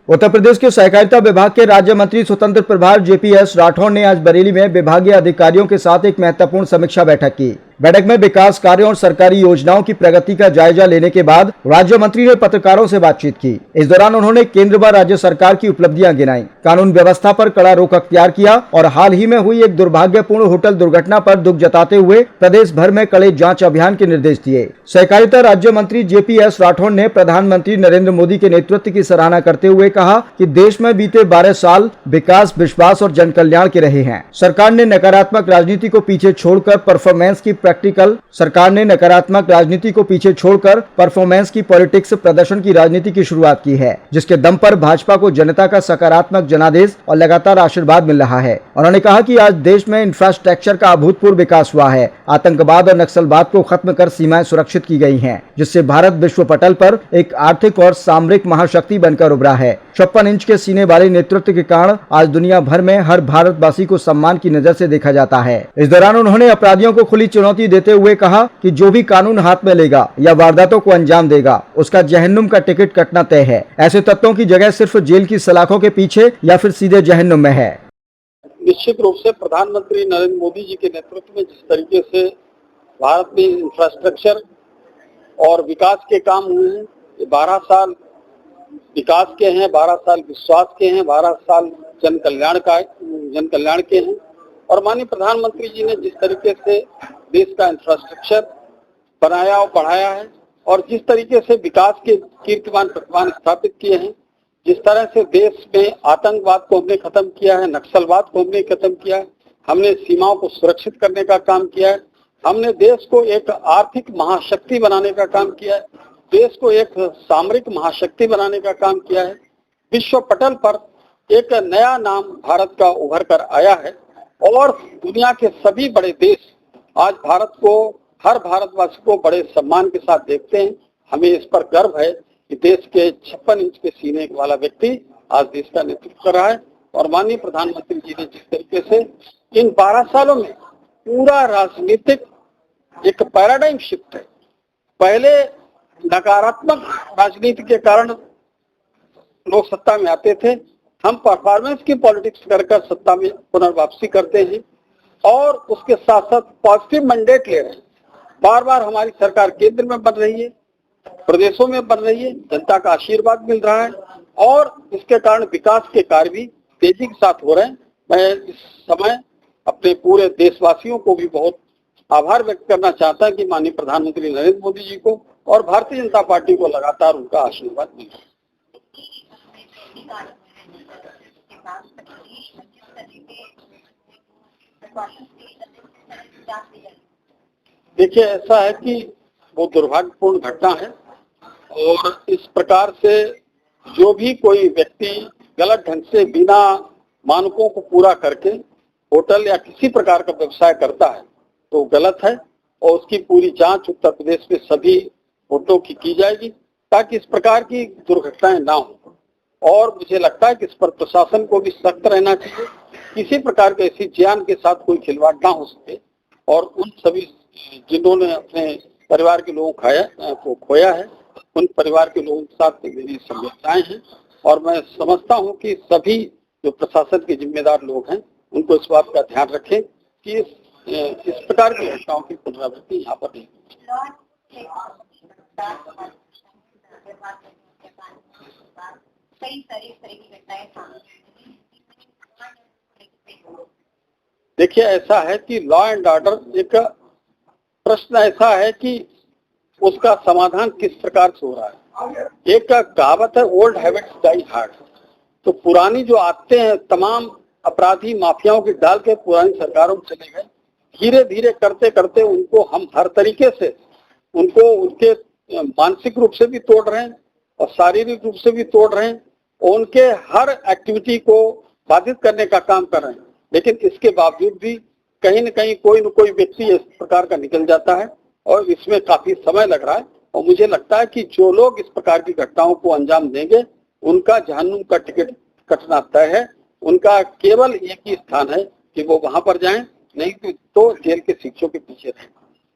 उत्तर प्रदेश के सहकारिता विभाग के राज्य मंत्री स्वतंत्र प्रभार जेपीएस राठौड़ ने आज बरेली में विभागीय अधिकारियों के साथ एक महत्वपूर्ण समीक्षा बैठक की। बैठक में विकास कार्यों और सरकारी योजनाओं की प्रगति का जायजा लेने के बाद राज्य मंत्री ने पत्रकारों से बातचीत की। इस दौरान उन्होंने केंद्र व राज्य सरकार की उपलब्धियां गिनाई, कानून व्यवस्था पर कड़ा रुख अख्तियार किया और हाल ही में हुई एक दुर्भाग्यपूर्ण होटल दुर्घटना पर दुख जताते हुए प्रदेश भर में कड़े जांच अभियान के निर्देश दिए। सहकारिता राज्य मंत्री जेपीएस राठौड़ ने प्रधानमंत्री नरेंद्र मोदी के नेतृत्व की सराहना करते हुए कहा कि देश में बीते 12 साल विकास, विश्वास और जन कल्याण के रहे हैं। सरकार ने नकारात्मक राजनीति को पीछे छोड़कर परफॉर्मेंस की पॉलिटिक्स, प्रदर्शन की राजनीति की शुरुआत की है, जिसके दम पर भाजपा को जनता का सकारात्मक जनादेश और लगातार आशीर्वाद मिल रहा है। उन्होंने कहा कि आज देश में इंफ्रास्ट्रक्चर का अभूतपूर्व विकास हुआ है। आतंकवाद और नक्सलवाद को खत्म कर सीमाएं सुरक्षित की गई हैं, जिससे भारत विश्व पटल पर एक आर्थिक और सामरिक महाशक्ति बनकर उभरा है। 56 इंच के सीने वाले नेतृत्व के कारण आज दुनिया भर में हर भारतवासी को सम्मान की नजर से देखा जाता है। इस दौरान उन्होंने अपराधियों को खुली चुनौती देते हुए कहा कि जो भी कानून हाथ में लेगा या वारदातों को अंजाम देगा, उसका जहन्नुम का टिकट कटना तय है। ऐसे तत्वों की जगह सिर्फ जेल की सलाखों के पीछे या फिर सीधे जहन्नुम में है। निश्चित रूप से प्रधानमंत्री नरेंद्र मोदी जी के नेतृत्व में जिस तरीके से भारत में इंफ्रास्ट्रक्चर और विकास के काम हुए हैं, 12 साल विकास के हैं, 12 साल विश्वास के हैं, 12 साल जन कल्याण के हैं। और माननीय प्रधानमंत्री जी ने जिस तरीके से देश का इंफ्रास्ट्रक्चर बनाया और बढ़ाया है और जिस तरीके से विकास के कीर्तिमान प्रतिमान स्थापित किए हैं, जिस तरह से देश में आतंकवाद को हमने खत्म किया है, नक्सलवाद को हमने खत्म किया है, हमने सीमाओं को सुरक्षित करने का काम किया है, हमने देश को एक आर्थिक महाशक्ति बनाने का काम किया है, देश को एक सामरिक महाशक्ति बनाने का काम किया है। विश्व पटल पर एक नया नाम भारत का उभर कर आया है और दुनिया के सभी बड़े देश आज भारत को, हर भारतवासी को बड़े सम्मान के साथ देखते हैं। हमें इस पर गर्व है कि देश के 56 इंच के सीने वाला व्यक्ति आज देश का नेतृत्व कर रहा है। और माननीय प्रधानमंत्री जी ने जिस तरीके से इन 12 सालों में पूरा राजनीतिक एक पैराडाइम शिफ्ट है। पहले नकारात्मक राजनीति के कारण लोग सत्ता में आते थे, हम परफॉर्मेंस की पॉलिटिक्स कर सत्ता में पुनर्वापसी करते हैं और उसके साथ साथ पॉजिटिव मैंडेट ले रहे हैं। बार बार हमारी सरकार केंद्र में बन रही है, प्रदेशों में बन रही है, जनता का आशीर्वाद मिल रहा है और इसके कारण विकास के कार्य भी तेजी के साथ हो रहे हैं। मैं इस समय अपने पूरे देशवासियों को भी बहुत आभार व्यक्त करना चाहता कि माननीय प्रधानमंत्री नरेंद्र मोदी जी को और भारतीय जनता पार्टी को लगातार उनका आशीर्वाद मिल रहा है। देखिए, ऐसा है कि वो दुर्भाग्यपूर्ण घटना है और इस प्रकार से जो भी कोई व्यक्ति गलत ढंग से बिना मानकों को पूरा करके होटल या किसी प्रकार का व्यवसाय करता है तो गलत है और उसकी पूरी जांच उत्तर प्रदेश में सभी होटलों की जाएगी ताकि इस प्रकार की दुर्घटनाएं ना हो। और मुझे लगता है कि इस पर प्रशासन को भी सख्त रहना चाहिए, किसी प्रकार के ऐसी जान के साथ कोई खिलवाड़ ना हो सके। और उन सभी जिन्होंने अपने परिवार के लोगों को खोया है, उन परिवार के लोगों के साथ मेरी संवेदनाएं हैं और मैं समझता हूं कि सभी जो प्रशासन के जिम्मेदार लोग हैं उनको इस बात का ध्यान रखें कि इस प्रकार की घटनाओं की पुनरावृत्ति यहाँ पर नहीं। देखिए, ऐसा है कि लॉ एंड ऑर्डर एक प्रश्न ऐसा है कि उसका समाधान किस प्रकार से हो रहा है। एक कहावत है, ओल्ड हैबिट्स डाई हार्ड। तो पुरानी जो आदतें हैं तमाम अपराधी माफियाओं की डाल के पुरानी सरकारों में चले गए, धीरे धीरे करते करते उनको हम हर तरीके से उनको उनके मानसिक रूप से भी तोड़ रहे हैं और शारीरिक रूप से भी तोड़ रहे हैं, उनके हर एक्टिविटी को बाधित करने का काम कर रहे हैं। लेकिन इसके बावजूद भी कहीं न कहीं कोई न कोई व्यक्ति इस प्रकार का निकल जाता है और इसमें काफी समय लग रहा है। और मुझे लगता है कि जो लोग इस प्रकार की घटनाओं को अंजाम देंगे उनका जहन्नुम का टिकट कटना तय है। उनका केवल एक ही स्थान है कि वो वहां पर जाएं, नहीं तो जेल के शिक्षों के पीछे रहें।